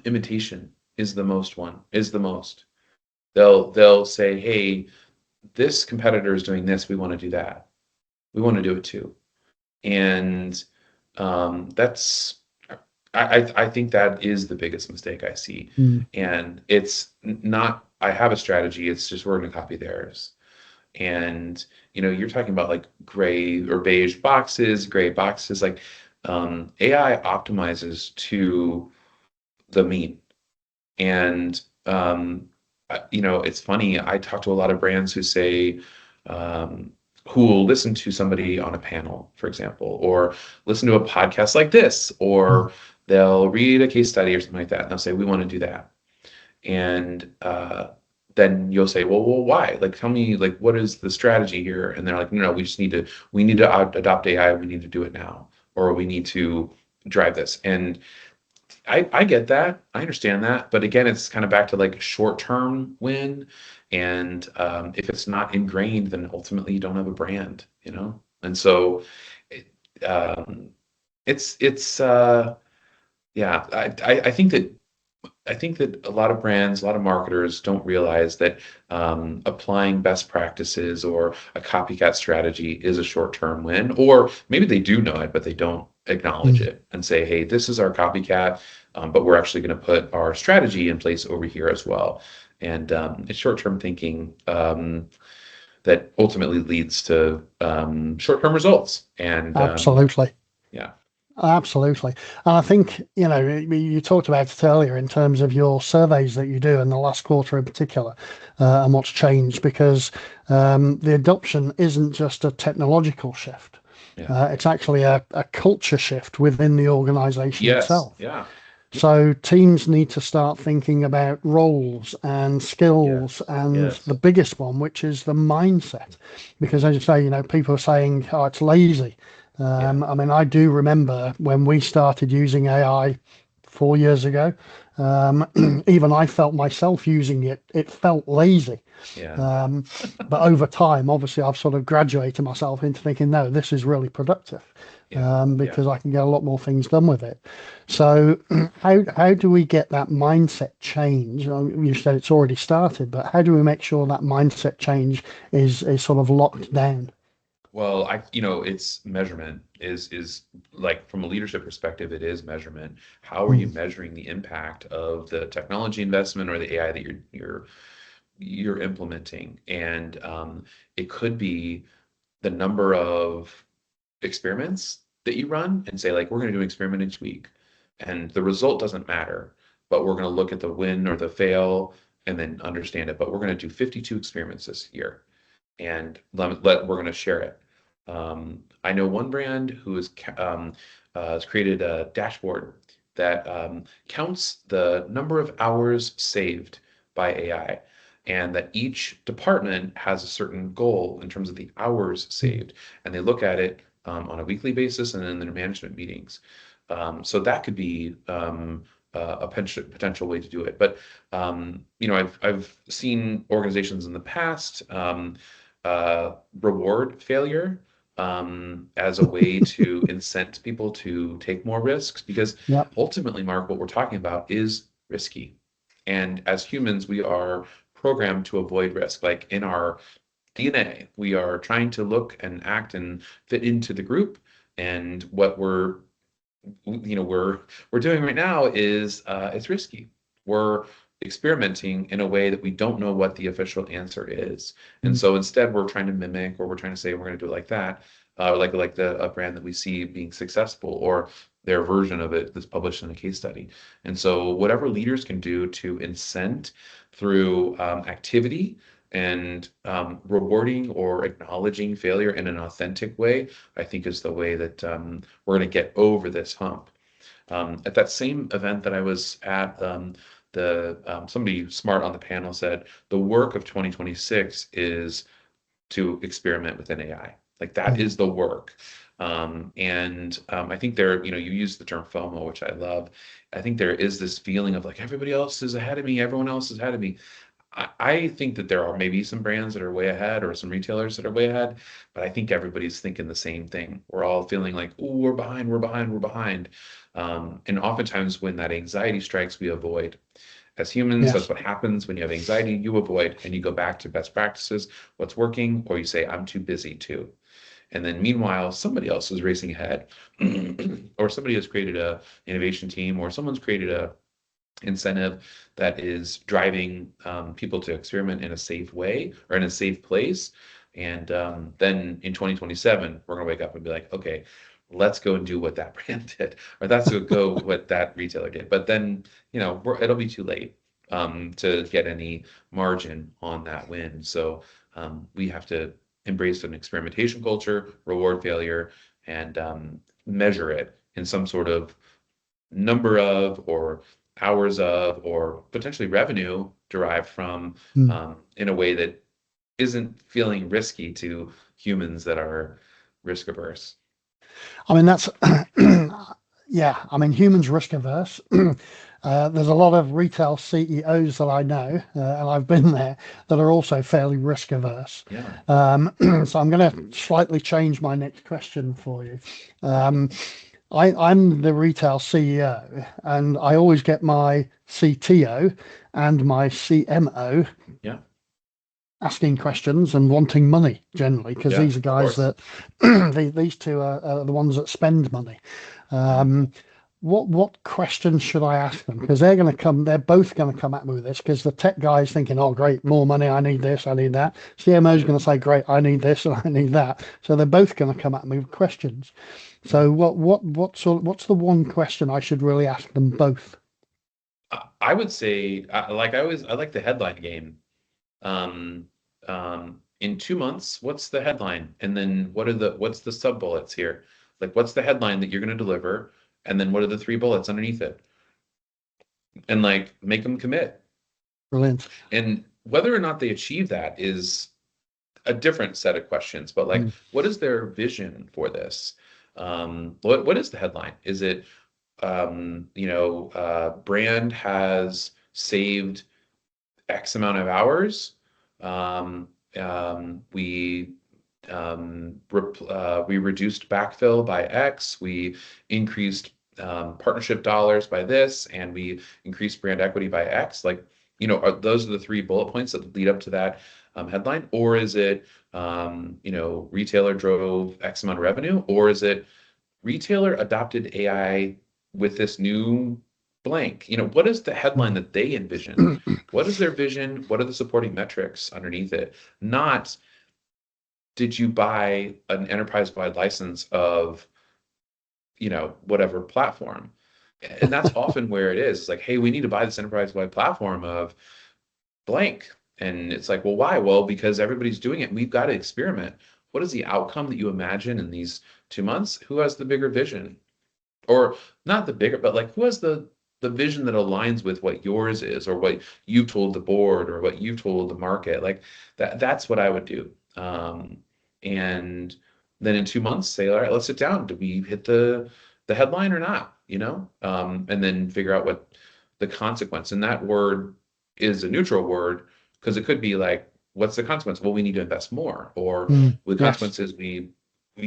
imitation is the most one, is the most. They'll say, "Hey, this competitor is doing this, we want to do that. We want to do it too." And that's I think that is the biggest mistake I see. Mm, And it's not I have a strategy, it's just we're going to copy theirs. And you're talking about like gray or beige boxes, gray boxes, like AI optimizes to the mean. And it's funny. I talk to a lot of brands who say, who will listen to somebody on a panel, for example, or listen to a podcast like this, mm, or they'll read a case study or something like that, and they'll say, "We want to do that." And then you'll say, "Well, why? Like, tell me, like, what is the strategy here?" And they're like, "No, no, we need to adopt AI. We need to do it now, or we need to drive this." And I get that. I understand that. But again, it's kind of back to like short-term win. And if it's not ingrained, then ultimately you don't have a brand, you know? And so it, um, it's yeah, I think that a lot of brands, a lot of marketers don't realize that applying best practices or a copycat strategy is a short-term win, or maybe they do know it, but they don't acknowledge mm. it and say, "Hey, this is our copycat, but we're actually going to put our strategy in place over here as well." And it's short-term thinking that ultimately leads to short-term results. And Absolutely. yeah, Absolutely. And I think, you talked about it earlier in terms of your surveys that you do in the last quarter in particular, and what's changed, because the adoption isn't just a technological shift. yeah, It's actually a culture shift within the organization yes, itself. yeah, So teams need to start thinking about roles and skills, yes, and the yes, biggest one, which is the mindset. Because as you say, people are saying, "Oh, it's lazy." yeah, I mean, I do remember when we started using AI 4 years ago. Even I felt myself using it. It felt lazy. yeah, Um, but over time, obviously, I've sort of graduated myself into thinking, no, this is really productive, yeah, yeah. because I can get a lot more things done with it. So, how do we get that mindset change? You said it's already started, but how do we make sure that mindset change is sort of locked down? Well, it's measurement is like from a leadership perspective, it is measurement. How are you Mm, measuring the impact of the technology investment or the AI that you're implementing? And it could be the number of experiments that you run and say, like, we're going to do an experiment each week, and the result doesn't matter, but we're going to look at the win or the fail and then understand it. But we're going to do 52 experiments this year and we're going to share it. I know one brand who has created a dashboard that counts the number of hours saved by AI, and that each department has a certain goal in terms of the hours mm. saved, and they look at it on a weekly basis and in their management meetings. So that could be a potential way to do it. But I've seen organizations in the past reward failure as a way to incent people to take more risks because Yep. ultimately, Mark, what we're talking about is risky. And as humans, we are programmed to avoid risk. Like in our DNA, we are trying to look and act and fit into the group. And what we're doing right now is it's risky. We're experimenting in a way that we don't know what the official answer is. And Mm. so instead we're trying to mimic, or we're trying to say we're going to do it like that, like the a brand that we see being successful, or their version of it that's published in a case study. And so whatever leaders can do to incent through activity and rewarding or acknowledging failure in an authentic way, I think is the way that we're going to get over this hump. At that same event that I was at, the somebody smart on the panel said the work of 2026 is to experiment within AI. Like that Mm. is the work. I think there, you use the term FOMO, which I love. I think there is this feeling of like everybody else is ahead of me, everyone else is ahead of me. I think that there are maybe some brands that are way ahead or some retailers that are way ahead, but I think everybody's thinking the same thing. We're all feeling like, oh, we're behind, we're behind, we're behind. And oftentimes when that anxiety strikes, we avoid. As humans, that's Yes. what happens when you have anxiety, you avoid and you go back to best practices, what's working, or you say, I'm too busy too. And then meanwhile, somebody else is racing ahead, or somebody has created a innovation team, or someone's created a incentive that is driving people to experiment in a safe way or in a safe place. And then in 2027, we're going to wake up and be like, okay, let's go and do what that brand did, or let's go what that retailer did. But then, it'll be too late to get any margin on that win. So we have to embrace an experimentation culture, reward failure, and measure it in some sort of number of, or hours of, or potentially revenue derived from, Mm. in a way that isn't feeling risky to humans that are risk averse. I mean, that's, yeah, I mean, humans risk averse. There's a lot of retail CEOs that I know, and I've been there, that are also fairly risk averse. Yeah. So I'm going to slightly change my next question for you. Um, I'm the retail CEO, and I always get my CTO and my CMO Yeah. asking questions and wanting money generally, because Yeah. these are Of guys course. that these two are the ones that spend money. Yeah. Um, what questions should I ask them? Because they're both going to come at me with this, because the tech guy is thinking, oh, great, more money, I need this, I need that. CMO is Yeah. going to say, great, I need this and I need that. So they're both going to come at me with questions. Yeah. So what's the one question I should really ask them both? I would say, I like the headline game. Um, in 2 months, what's the headline? And then what's the sub bullets here? Like, what's the headline that you're going to deliver? And then what are the three bullets underneath it? And like, make them commit. Brilliant. And whether or not they achieve that is a different set of questions. But like, Mm. what is their vision for this? What is the headline? Is it, brand has saved X amount of hours. Um, we we reduced backfill by X. We increased partnership dollars by this, and we increased brand equity by X. Like, those are the three bullet points that lead up to that headline. Or is it, retailer drove X amount of revenue? Or is it retailer adopted AI with this new blank? What is the headline Mm. that they envision? What is their vision? What are the supporting metrics underneath it? Not, did you buy an enterprise-wide license of, whatever platform? And that's often where it is. It's like, hey, we need to buy this enterprise-wide platform of blank. And it's like, well, why? Well, because everybody's doing it and we've got to experiment. What is the outcome that you imagine in these 2 months? Who has the bigger vision? Or not the bigger, but like, who has the vision that aligns with what yours is, or what you've told the board, or what you've told the market? Like, that's what I would do. And then in 2 months say, all right, let's sit down. Did we hit the headline or not? And then figure out what the consequence. And that word is a neutral word, because it could be like, what's the consequence? Well, we need to invest more. Or Mm. the Yes. consequence is we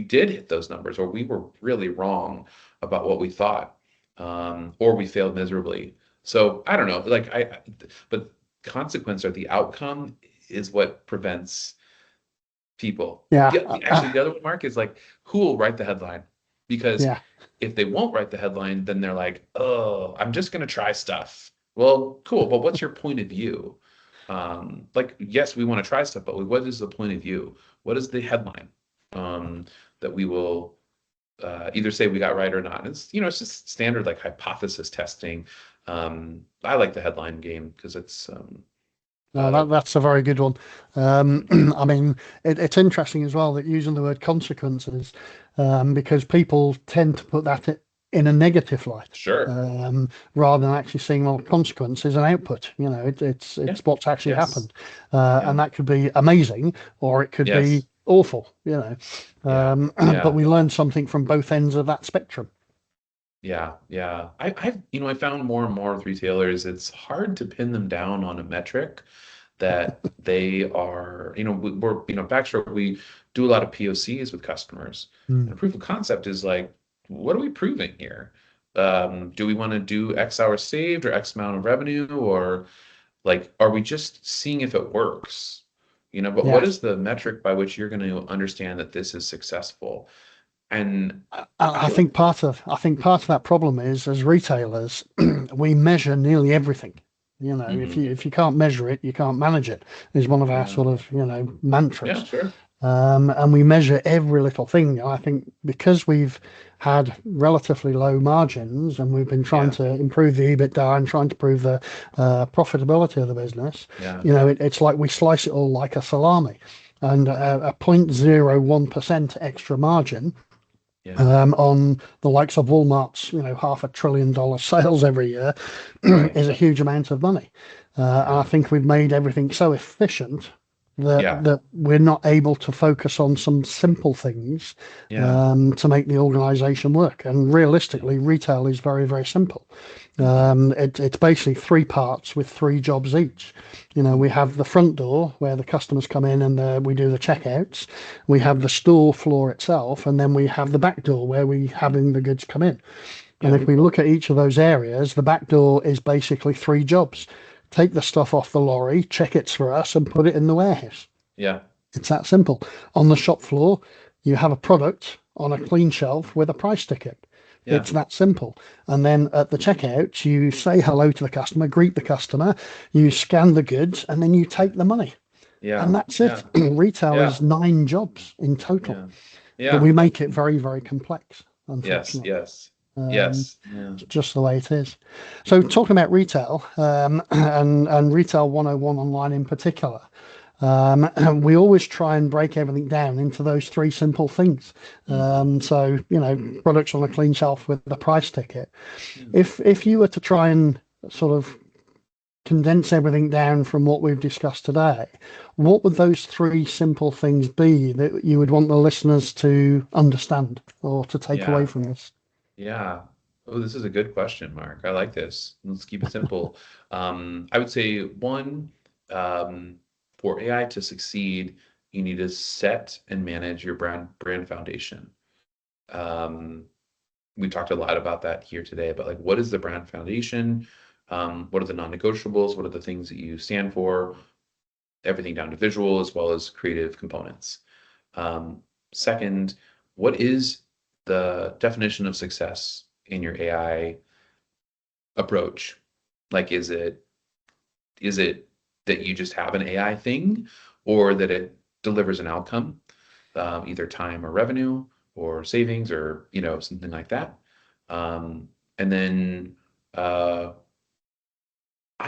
did hit those numbers, or we were really wrong about what we thought, or we failed miserably. So I don't know, like but consequence, or the outcome, is what prevents people. Yeah. Actually, the other one, Mark, is like, who will write the headline? Because Yeah. if they won't write the headline, then they're like, oh, I'm just going to try stuff. Well, cool. But what's your point of view? Like, yes, we want to try stuff, but what is the point of view? What is the headline that we will either say we got right or not? It's, it's just standard like hypothesis testing. I like the headline game because it's No, that's a very good one. I mean, it's interesting as well that using the word consequences, because people tend to put that in a negative light, sure. rather than actually seeing, well, consequences and output. It's Yeah. what's actually Yes. happened, Yeah. and that could be amazing or it could Yes. be awful. Yeah. But we learn something from both ends of that spectrum. Yeah, yeah. I found more and more with retailers, it's hard to pin them down on a metric that they are, we're, Backstroke, we do a lot of POCs with customers. And a proof of concept is like, what are we proving here? Do we want to do X hours saved or X amount of revenue, or like, are we just seeing if it works? But what Yeah. is the metric by which you're going to understand that this is successful? And I think part of that problem is, as retailers, we measure nearly everything. If you can't measure it, you can't manage it, is one of our sort of mantras. Yeah, sure. And we measure every little thing. I think because we've had relatively low margins and we've been trying to improve the EBITDA and trying to improve the profitability of the business, it's like we slice it all like a salami, and a 0.01% extra margin on the likes of Walmart's, $500 billion sales every year is a huge amount of money. And I think we've made everything so efficient that we're not able to focus on some simple things to make the organization work. And realistically, retail is very, very simple. It's basically three parts with three jobs each. We have the front door where the customers come in and we do the checkouts. We have the store floor itself, and then we have the back door where we having the goods come in. And if we look at each of those areas, the back door is basically three jobs. Take the stuff off the lorry, check it's for us, and put it in the warehouse. Yeah. It's that simple. On the shop floor, you have a product on a clean shelf with a price ticket. Yeah. It's that simple. And then at the checkout, you say hello to the customer, greet the customer, you scan the goods, and then you take the money. Yeah. And that's it. Retail is 9 jobs in total. Yeah. But we make it very, very complex, unfortunately. Yes. Just the way it is. So talking about retail and retail 101 online in particular, we always try and break everything down into those 3 simple things. So, products on a clean shelf with the price ticket. If you were to try and sort of condense everything down from what we've discussed today, what would those 3 simple things be that you would want the listeners to understand or to take away from this? Yeah. Oh, this is a good question, Mark. I like this. Let's keep it simple. I would say 1, for AI to succeed, you need to set and manage your brand foundation. We talked a lot about that here today, but like, what is the brand foundation? What are the non-negotiables? What are the things that you stand for? Everything down to visual as well as creative components. Second, what is the definition of success in your AI approach? Like, is it that you just have an AI thing, or that it delivers an outcome, either time or revenue or savings or, something like that. And then I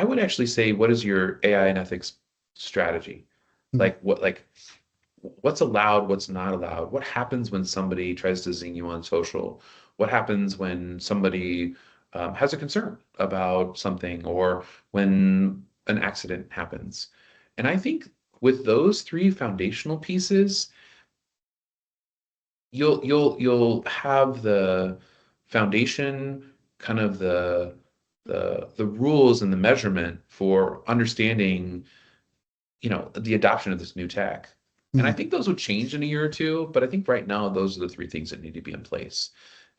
would actually say, what is your AI and ethics strategy? Like, what's allowed, what's not allowed? What happens when somebody tries to zing you on social? What happens when somebody has a concern about something, or when an accident happens? And I think with those 3 foundational pieces, you'll have the foundation, kind of the rules and the measurement for understanding, the adoption of this new tech. And I think those will change in a year or 2, but I think right now those are the 3 things that need to be in place.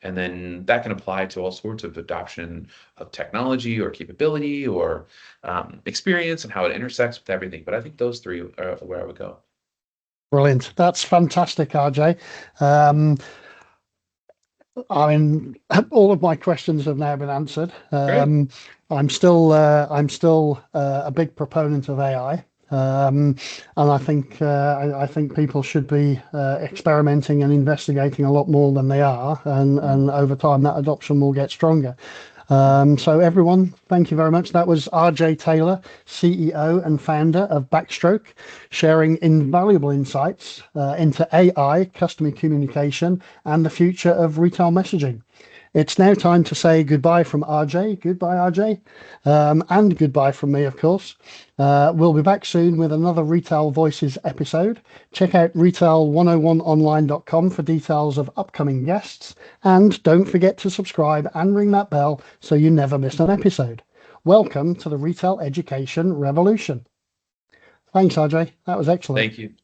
And then that can apply to all sorts of adoption of technology or capability or experience and how it intersects with everything. But I think those 3 are where I would go. Brilliant. That's fantastic, RJ. I mean, all of my questions have now been answered. I'm still a big proponent of AI. And I think people should be experimenting and investigating a lot more than they are, and over time that adoption will get stronger. So everyone, thank you very much. That was RJ Taylor, CEO and founder of Backstroke, sharing invaluable insights into AI, customer communication, and the future of retail messaging. It's now time to say goodbye from RJ. Goodbye, RJ. And goodbye from me, of course. We'll be back soon with another Retail Voices episode. Check out retail101online.com for details of upcoming guests. And don't forget to subscribe and ring that bell so you never miss an episode. Welcome to the Retail Education Revolution. Thanks, RJ. That was excellent. Thank you.